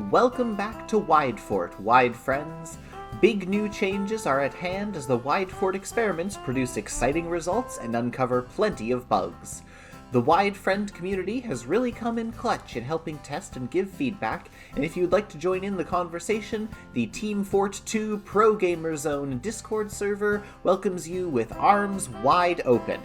Welcome back to Widefort, Wide Friends. Big new changes are at hand as the Widefort experiments produce exciting results and uncover plenty of bugs. The Wide Friend community has really come in clutch in helping test and give feedback, and if you'd like to join in the conversation, the Team Fort 2 Pro Gamer Zone Discord server welcomes you with arms wide open.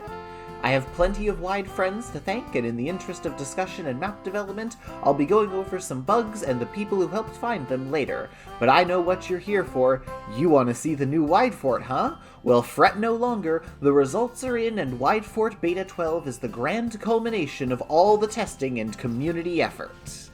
I have plenty of Wide friends to thank, and in the interest of discussion and map development, I'll be going over some bugs and the people who helped find them later. But I know what you're here for. You want to see the new Widefort, huh? Well, fret no longer. The results are in, and Widefort Beta 12 is the grand culmination of all the testing and community effort.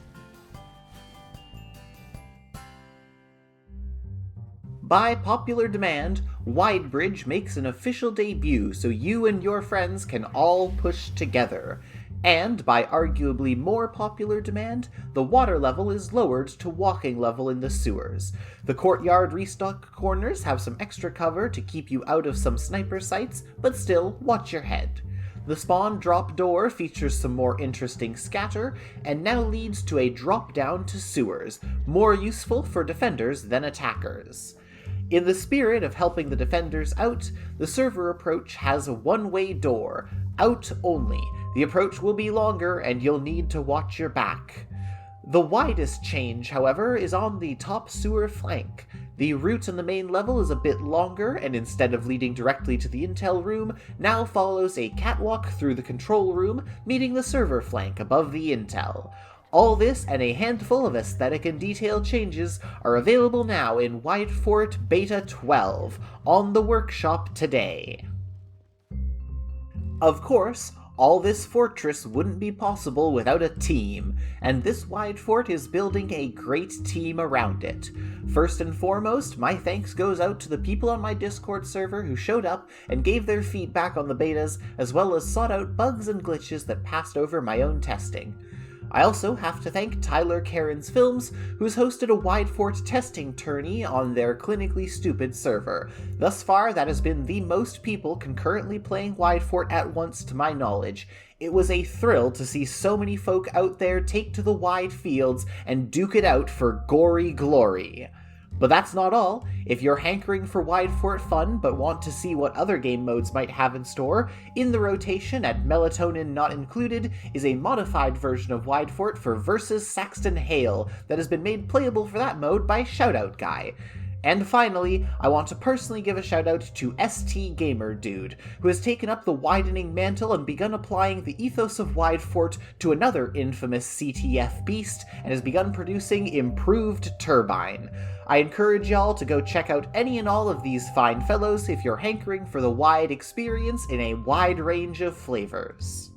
By popular demand, Widebridge makes an official debut so you and your friends can all push together. And by arguably more popular demand, the water level is lowered to walking level in the sewers. The courtyard restock corners have some extra cover to keep you out of some sniper sights, but still, watch your head. The spawn drop door features some more interesting scatter, and now leads to a drop down to sewers, more useful for defenders than attackers. In the spirit of helping the defenders out, the server approach has a one-way door, out only. The approach will be longer and you'll need to watch your back. The widest change, however, is on the top sewer flank. The route on the main level is a bit longer, and instead of leading directly to the intel room, now follows a catwalk through the control room, meeting the server flank above the intel. All this and a handful of aesthetic and detail changes are available now in Widefort Beta 12, on the workshop today. Of course, all this fortress wouldn't be possible without a team, and this Widefort is building a great team around it. First and foremost, my thanks goes out to the people on my Discord server who showed up and gave their feedback on the betas, as well as sought out bugs and glitches that passed over my own testing. I also have to thank Cairns Films, who's hosted a Widefort testing tourney on their clinically stupid server. Thus far, that has been the most people concurrently playing Widefort at once to my knowledge. It was a thrill to see so many folk out there take to the wide fields and duke it out for gory glory. But that's not all. If you're hankering for Widefort fun but want to see what other game modes might have in store, in the rotation at Melatonin Not Included is a modified version of Widefort for Versus Saxton Hale that has been made playable for that mode by Shoutout Guy. And finally, I want to personally give a shout out to ST Gamer Dude, who has taken up the widening mantle and begun applying the ethos of Widefort to another infamous CTF beast, and has begun producing Improved Turbine. I encourage y'all to go check out any and all of these fine fellows if you're hankering for the wide experience in a wide range of flavors.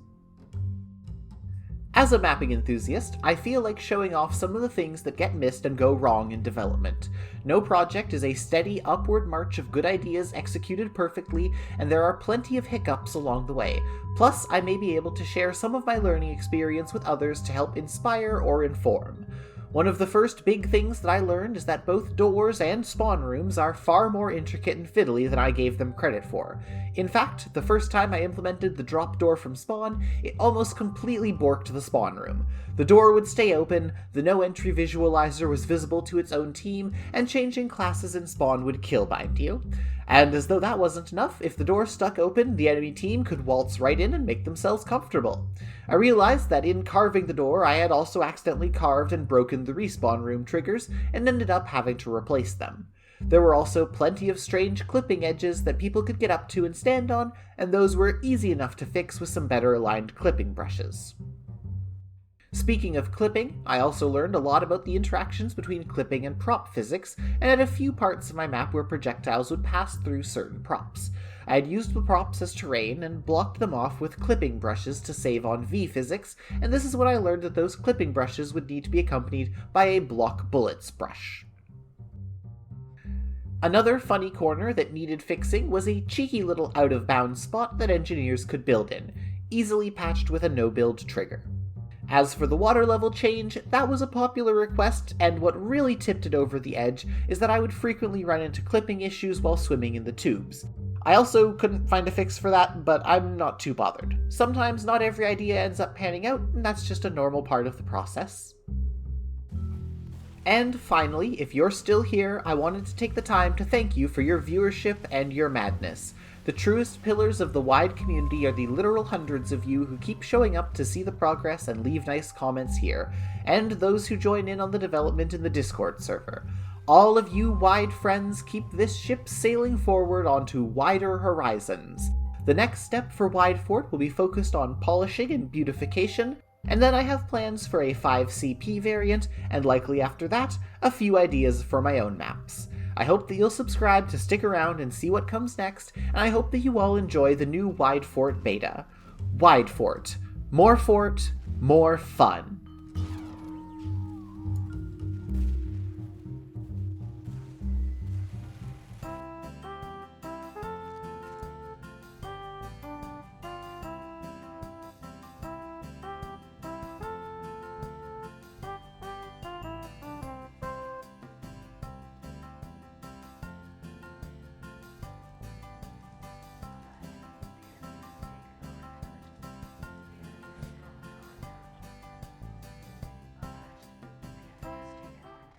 As a mapping enthusiast, I feel like showing off some of the things that get missed and go wrong in development. No project is a steady upward march of good ideas executed perfectly, and there are plenty of hiccups along the way. Plus, I may be able to share some of my learning experience with others to help inspire or inform. One of the first big things that I learned is that both doors and spawn rooms are far more intricate and fiddly than I gave them credit for. In fact, the first time I implemented the drop door from spawn, it almost completely borked the spawn room. The door would stay open, the no entry visualizer was visible to its own team, and changing classes in spawn would killbind you. And as though that wasn't enough, if the door stuck open, the enemy team could waltz right in and make themselves comfortable. I realized that in carving the door, I had also accidentally carved and broken the respawn room triggers, and ended up having to replace them. There were also plenty of strange clipping edges that people could get up to and stand on, and those were easy enough to fix with some better aligned clipping brushes. Speaking of clipping, I also learned a lot about the interactions between clipping and prop physics, and had a few parts of my map where projectiles would pass through certain props. I had used the props as terrain and blocked them off with clipping brushes to save on V physics, and this is when I learned that those clipping brushes would need to be accompanied by a block bullets brush. Another funny corner that needed fixing was a cheeky little out-of-bounds spot that engineers could build in, easily patched with a no-build trigger. As for the water level change, that was a popular request, and what really tipped it over the edge is that I would frequently run into clipping issues while swimming in the tubes. I also couldn't find a fix for that, but I'm not too bothered. Sometimes not every idea ends up panning out, and that's just a normal part of the process. And finally, if you're still here, I wanted to take the time to thank you for your viewership and your madness. The truest pillars of the wide community are the literal hundreds of you who keep showing up to see the progress and leave nice comments here, and those who join in on the development in the Discord server. All of you wide friends keep this ship sailing forward onto wider horizons. The next step for Widefort will be focused on polishing and beautification, and then I have plans for a 5CP variant, and likely after that, a few ideas for my own maps. I hope that you'll subscribe to stick around and see what comes next, and I hope that you all enjoy the new Widefort beta. Widefort. More fort, more fun.